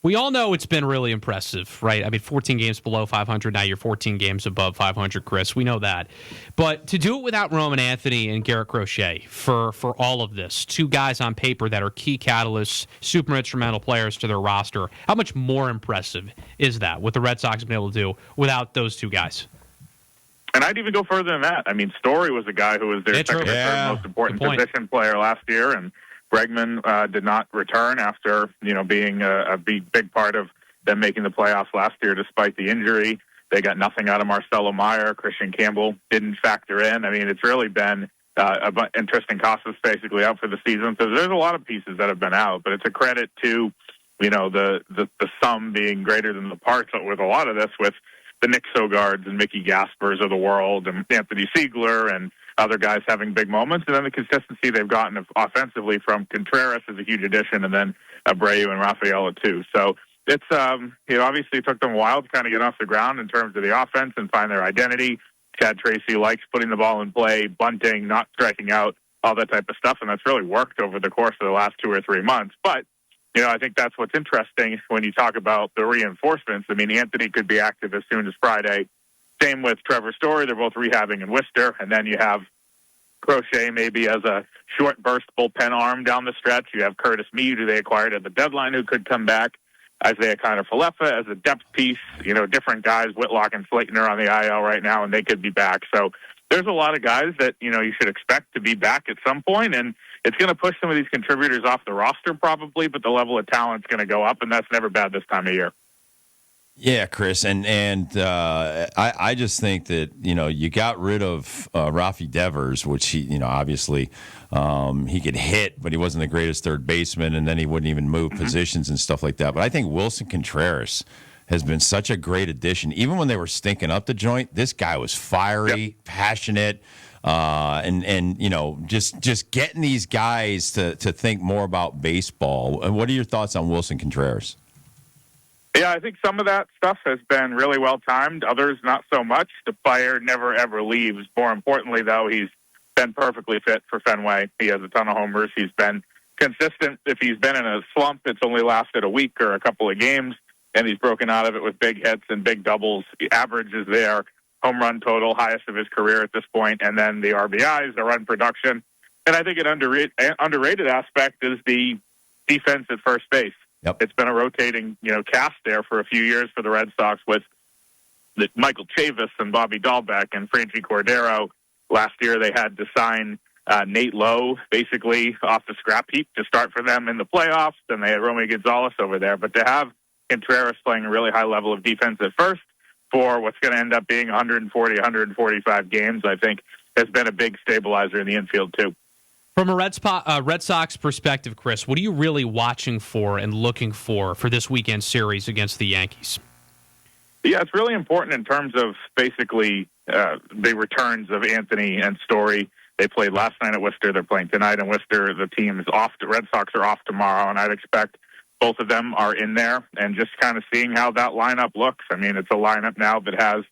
We all know it's been really impressive, right? I mean, 14 games below 500. Now you're 14 games above 500, Chris. We know that. But to do it without Roman Anthony and Garrett Crochet for all of this, two guys on paper that are key catalysts, super instrumental players to their roster, how much more impressive is that, what the Red Sox have been able to do without those two guys? And I'd even go further than that. I mean, Story was a guy who was their second or third most important position player last year, and Bregman did not return after being a big part of them making the playoffs last year despite the injury. They got nothing out of Marcelo Meyer. Christian Campbell didn't factor in. I mean, it's really been and Tristan Casas basically out for the season. So there's a lot of pieces that have been out, but it's a credit to the sum being greater than the parts with a lot of this, with the Nick Sogards and Mickey Gaspers of the world and Anthony Siegler and other guys having big moments. And then the consistency they've gotten offensively from Contreras is a huge addition, and then Abreu and Rafaela too. So it's, obviously it took them a while to kind of get off the ground in terms of the offense and find their identity. Chad Tracy likes putting the ball in play, bunting, not striking out, all that type of stuff, and that's really worked over the course of the last 2 or 3 months. But I think that's what's interesting when you talk about the reinforcements. I mean, Anthony could be active as soon as Friday. Same with Trevor Story. They're both rehabbing in Worcester. And then you have Crochet maybe as a short burst bullpen arm down the stretch. You have Curtis Meade, who they acquired at the deadline, who could come back. Isaiah Kiner-Falefa as a depth piece. Different guys. Whitlock and Slayton are on the IL right now, and they could be back. So there's a lot of guys that, you should expect to be back at some point, and it's going to push some of these contributors off the roster probably, but the level of talent's going to go up, and that's never bad this time of year. Yeah, Chris, and I just think that you got rid of Rafi Devers, which he obviously he could hit, but he wasn't the greatest third baseman, and then he wouldn't even move positions and stuff like that. But I think Wilson Contreras has been such a great addition. Even when they were stinking up the joint, this guy was fiery, passionate. And just getting these guys to think more about baseball. What are your thoughts on Wilson Contreras? Yeah, I think some of that stuff has been really well timed. Others, not so much. The player never, ever leaves. More importantly, though, he's been perfectly fit for Fenway. He has a ton of homers. He's been consistent. If he's been in a slump, it's only lasted a week or a couple of games, and he's broken out of it with big hits and big doubles. The average is there. Home run total, highest of his career at this point, and then the RBIs, the run production. And I think an underrated aspect is the defense at first base. Yep. It's been a rotating, cast there for a few years for the Red Sox with Michael Chavis and Bobby Dahlbeck and Franchi Cordero. Last year they had to sign Nate Lowe basically off the scrap heap to start for them in the playoffs, and they had Romy Gonzalez over there. But to have Contreras playing a really high level of defense at first for what's going to end up being 140, 145 games, I think has been a big stabilizer in the infield too. From a Red Sox perspective, Chris, what are you really watching for and looking for this weekend series against the Yankees? Yeah, it's really important in terms of basically the returns of Anthony and Story. They played last night at Worcester. They're playing tonight in Worcester. The team is off. The Red Sox are off tomorrow, and I'd expect both of them are in there, and just kind of seeing how that lineup looks. I mean, it's a lineup now that has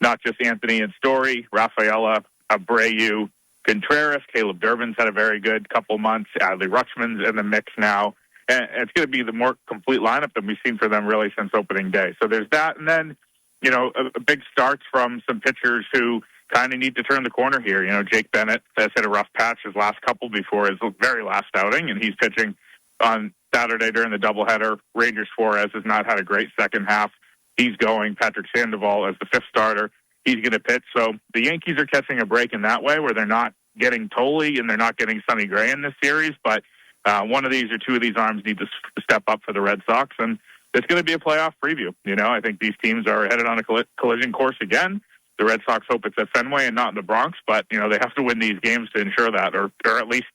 not just Anthony and Story, Rafaela, Abreu, Contreras. Caleb Durbin's had a very good couple months. Adley Rutschman's in the mix now. And it's going to be the more complete lineup than we've seen for them really since opening day. So there's that. And then, a big starts from some pitchers who kind of need to turn the corner here. Jake Bennett has hit a rough patch his last couple before his very last outing, and he's pitching on Saturday during the doubleheader. Rangers Suarez has not had a great second half. He's going. Patrick Sandoval as the fifth starter. He's going to pitch. So the Yankees are catching a break in that way where they're not getting Tolle and they're not getting Sonny Gray in this series. But one of these or two of these arms need to step up for the Red Sox. And it's going to be a playoff preview. I think these teams are headed on a collision course again. The Red Sox hope it's at Fenway and not in the Bronx. But, they have to win these games to ensure that or at least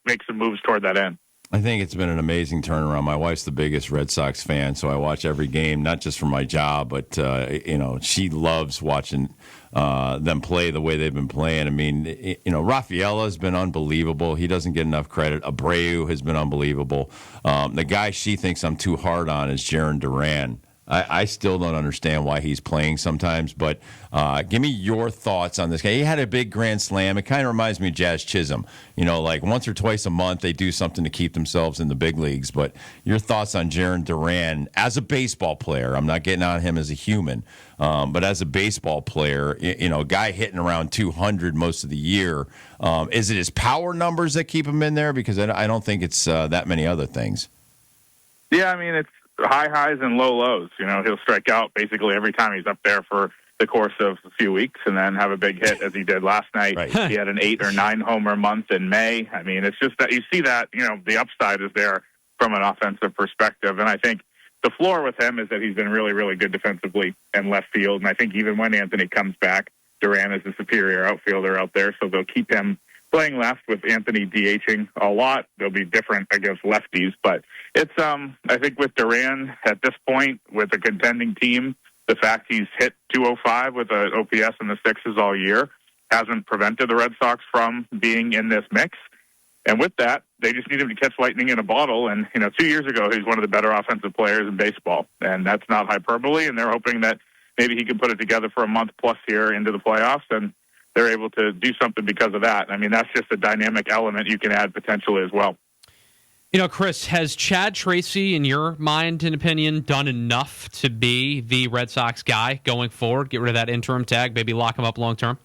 make some moves toward that end. I think it's been an amazing turnaround. My wife's the biggest Red Sox fan, so I watch every game, not just for my job, but, she loves watching them play the way they've been playing. I mean, Rafaela has been unbelievable. He doesn't get enough credit. Abreu has been unbelievable. The guy she thinks I'm too hard on is Jarren Duran. I still don't understand why he's playing sometimes, but give me your thoughts on this guy. He had a big grand slam. It kind of reminds me of Jazz Chisholm. Like once or twice a month they do something to keep themselves in the big leagues. But your thoughts on Jarren Duran as a baseball player? I'm not getting on him as a human, but as a baseball player, a guy hitting around 200 most of the year. Is it his power numbers that keep him in there? Because I don't think it's that many other things. Yeah, I mean, it's high highs and low lows. He'll strike out basically every time he's up there for the course of a few weeks and then have a big hit as he did last night. Right. He had an 8 or 9 homer month in May. I mean, it's just that you see that, the upside is there from an offensive perspective. And I think the floor with him is that he's been really, really good defensively in left field. And I think even when Anthony comes back, Duran is the superior outfielder out there. So they'll keep him playing left with Anthony DHing a lot. They'll be different against lefties, but it's I think with Duran at this point with a contending team, the fact he's hit 205 with an OPS in the sixes all year hasn't prevented the Red Sox from being in this mix. And with that, they just need him to catch lightning in a bottle. And 2 years ago, he's one of the better offensive players in baseball, and that's not hyperbole. And they're hoping that maybe he can put it together for a month plus here into the playoffs, and they're able to do something because of that. I mean, that's just a dynamic element you can add potentially as well. Chris, has Chad Tracy, in your mind and opinion, done enough to be the Red Sox guy going forward? Get rid of that interim tag, maybe lock him up long term?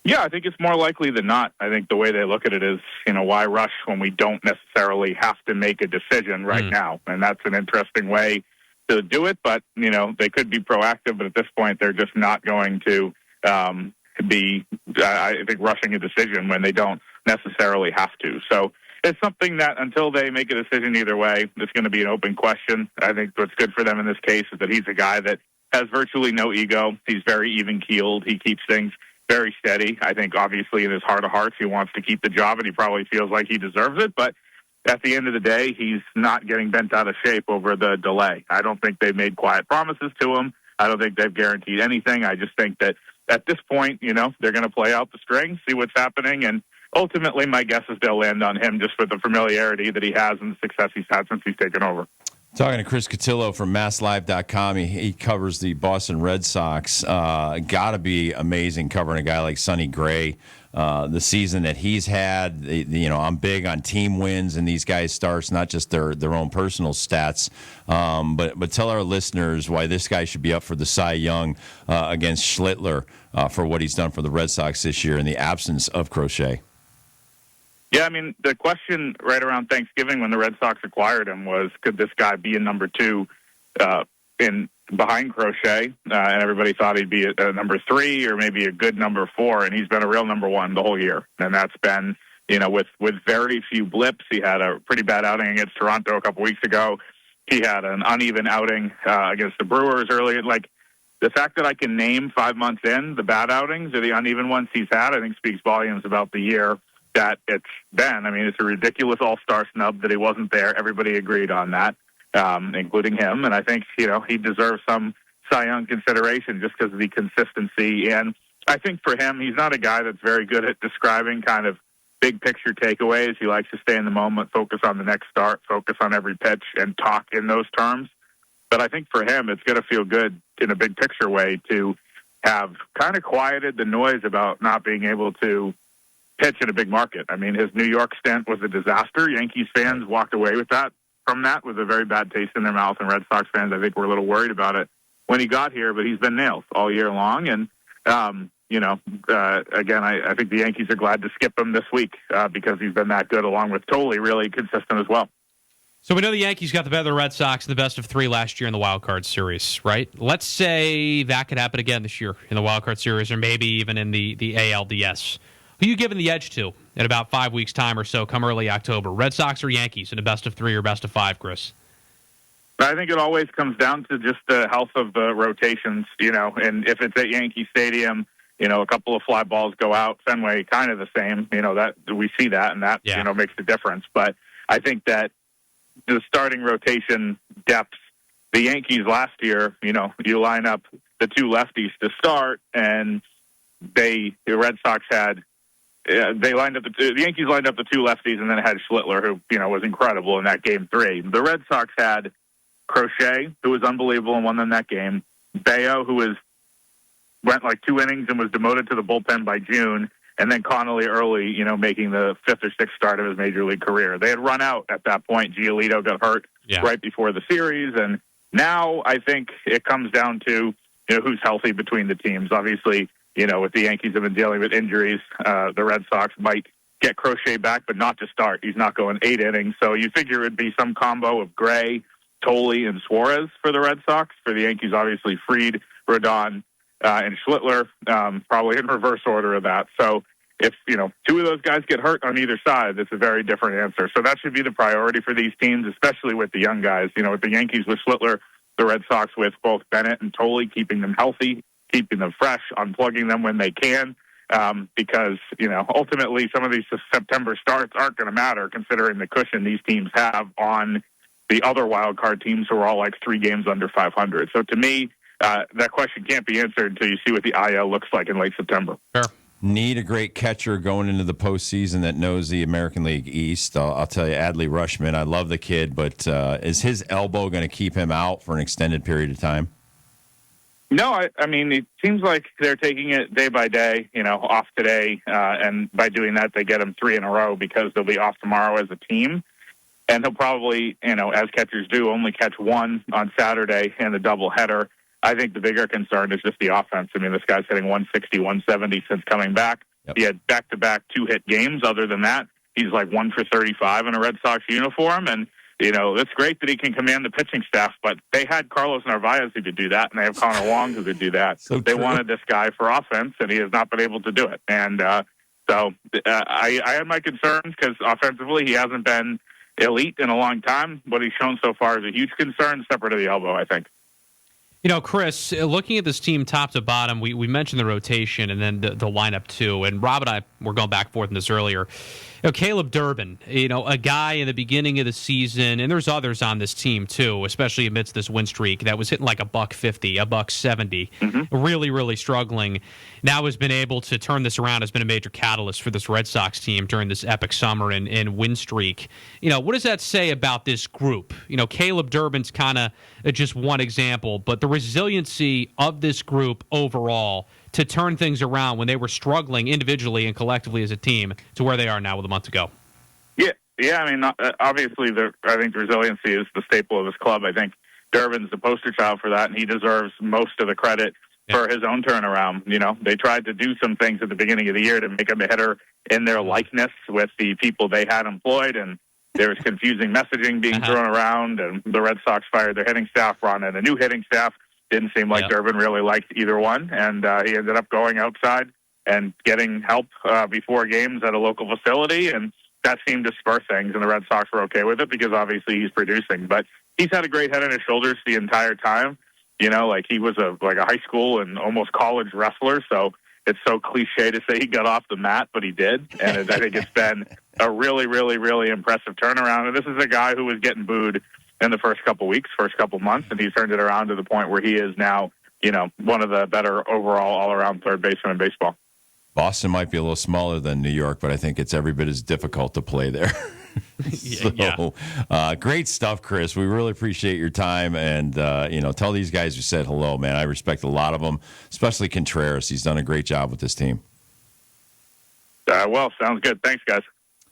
Yeah, I think it's more likely than not. I think the way they look at it is, why rush when we don't necessarily have to make a decision right now? And that's an interesting way to do it. But, they could be proactive, but at this point, they're just not going to be, I think, rushing a decision when they don't necessarily have to. So it's something that until they make a decision either way, it's going to be an open question. I think what's good for them in this case is that he's a guy that has virtually no ego. He's very even-keeled. He keeps things very steady. I think, obviously, in his heart of hearts, he wants to keep the job, and he probably feels like he deserves it. But at the end of the day, he's not getting bent out of shape over the delay. I don't think they've made quiet promises to him. I don't think they've guaranteed anything. I just think that at this point, they're going to play out the string, see what's happening, and ultimately my guess is they'll land on him just with the familiarity that he has and the success he's had since he's taken over. Talking to Chris Cotillo from MassLive.com. He covers the Boston Red Sox. Got to be amazing covering a guy like Sonny Gray. The season that he's had, I'm big on team wins and these guys' starts, not just their own personal stats. But tell our listeners why this guy should be up for the Cy Young against Schlittler for what he's done for the Red Sox this year in the absence of Crochet. Yeah, I mean, the question right around Thanksgiving when the Red Sox acquired him was, could this guy be a number 2 in behind Crochet? And everybody thought he'd be a number 3 or maybe a good number 4, and he's been a real number 1 the whole year. And that's been, with very few blips. He had a pretty bad outing against Toronto a couple weeks ago. He had an uneven outing against the Brewers early. Like, the fact that I can name 5 months in the bad outings or the uneven ones he's had, I think speaks volumes about the year that it's been. I mean, it's a ridiculous all-star snub that he wasn't there. Everybody agreed on that, including him. And I think, he deserves some Cy Young consideration just because of the consistency. And I think for him, he's not a guy that's very good at describing kind of big-picture takeaways. He likes to stay in the moment, focus on the next start, focus on every pitch, and talk in those terms. But I think for him, it's going to feel good in a big-picture way to have kind of quieted the noise about not being able to pitch in a big market. I mean, his New York stint was a disaster. Yankees fans walked away with a very bad taste in their mouth, and Red Sox fans, I think, were a little worried about it when he got here, but he's been nailed all year long. And, again, I think the Yankees are glad to skip him this week because he's been that good, along with Tolle, really consistent as well. So we know the Yankees got the better of the Red Sox in the best of 3 last year in the Wild Card Series, right? Let's say that could happen again this year in the Wild Card Series or maybe even in the ALDS. Who are you giving the edge to in about 5 weeks' time or so, come early October? Red Sox or Yankees in a best of 3 or best of 5, Chris? I think it always comes down to just the health of the rotations, and if it's at Yankee Stadium, a couple of fly balls go out. Fenway, kind of the same, that we see that, and that, makes the difference. But I think that the starting rotation depth, the Yankees last year, you line up the 2 lefties to start, and the Red Sox had, the Yankees lined up the 2 lefties and then had Schlittler, who, was incredible in that game 3. The Red Sox had Crochet, who was unbelievable and won them that game. Bayo, who went like 2 innings and was demoted to the bullpen by June. And then Connolly early, making the 5th or 6th start of his major league career. They had run out at that point. Giolito got hurt right before the series. And now I think it comes down to, who's healthy between the teams. Obviously, with the Yankees have been dealing with injuries, the Red Sox might get Crochet back, but not to start. He's not going 8 innings. So you figure it would be some combo of Gray, Tolley, and Suarez for the Red Sox. For the Yankees, obviously, Fried, Rodon, and Schlittler, probably in reverse order of that. So if, 2 of those guys get hurt on either side, it's a very different answer. So that should be the priority for these teams, especially with the young guys. With the Yankees with Schlittler, the Red Sox with both Bennett and Tolley, keeping them healthy, keeping them fresh, unplugging them when they can. Because, ultimately some of these September starts aren't going to matter considering the cushion these teams have on the other wild card teams who are all like 3 games under 500. So to me, that question can't be answered until you see what the IL looks like in late September. Sure. Need a great catcher going into the postseason that knows the American League East. I'll tell you, Adley Rutschman, I love the kid, but is his elbow going to keep him out for an extended period of time? No, I mean, it seems like they're taking it day by day, off today, and by doing that, they get him 3 in a row because they'll be off tomorrow as a team. And he'll probably, as catchers do, only catch 1 on Saturday in the doubleheader. I think the bigger concern is just the offense. I mean, this guy's hitting 160, 170 since coming back. Yep. He had back-to-back 2-hit games. Other than that, he's like 1 for 35 in a Red Sox uniform. And, it's great that he can command the pitching staff, but they had Carlos Narvaez who could do that, and they have Connor Wong who could do that. So they wanted this guy for offense, and he has not been able to do it. And so I had my concerns because offensively he hasn't been elite in a long time. What he's shown so far is a huge concern, separate of the elbow, I think. Chris, looking at this team top to bottom, we mentioned the rotation and then the lineup too. And Rob and I were going back and forth on this earlier. Caleb Durbin, a guy in the beginning of the season, and there's others on this team too, especially amidst this win streak, that was hitting like $150, $170, really, really struggling. Now has been able to turn this around, has been a major catalyst for this Red Sox team during this epic summer and win streak. What does that say about this group? Caleb Durbin's kind of just one example, but the resiliency of this group overall to turn things around when they were struggling individually and collectively as a team to where they are now with a month to go. Yeah. I mean, obviously, I think the resiliency is the staple of this club. I think Durbin's the poster child for that, and he deserves most of the credit for his own turnaround. They tried to do some things at the beginning of the year to make him a hitter in their likeness with the people they had employed, and there was confusing messaging being thrown around, and the Red Sox fired their hitting staff, brought in a new hitting staff. Didn't seem like Durbin really liked either one, and he ended up going outside and getting help before games at a local facility, and that seemed to spur things, and the Red Sox were okay with it because obviously he's producing. But he's had a great head on his shoulders the entire time. Like he was a high school and almost college wrestler, so it's so cliche to say he got off the mat, but he did, and I think it's been a really, really, really impressive turnaround. And this is a guy who was getting booed in the first couple weeks, first couple months, and he's turned it around to the point where he is now, one of the better overall all-around third baseman in baseball. Boston might be a little smaller than New York, but I think it's every bit as difficult to play there. Great stuff, Chris. We really appreciate your time, and tell these guys you said hello, man. I respect a lot of them, especially Contreras. He's done a great job with this team. Well, sounds good. Thanks, guys.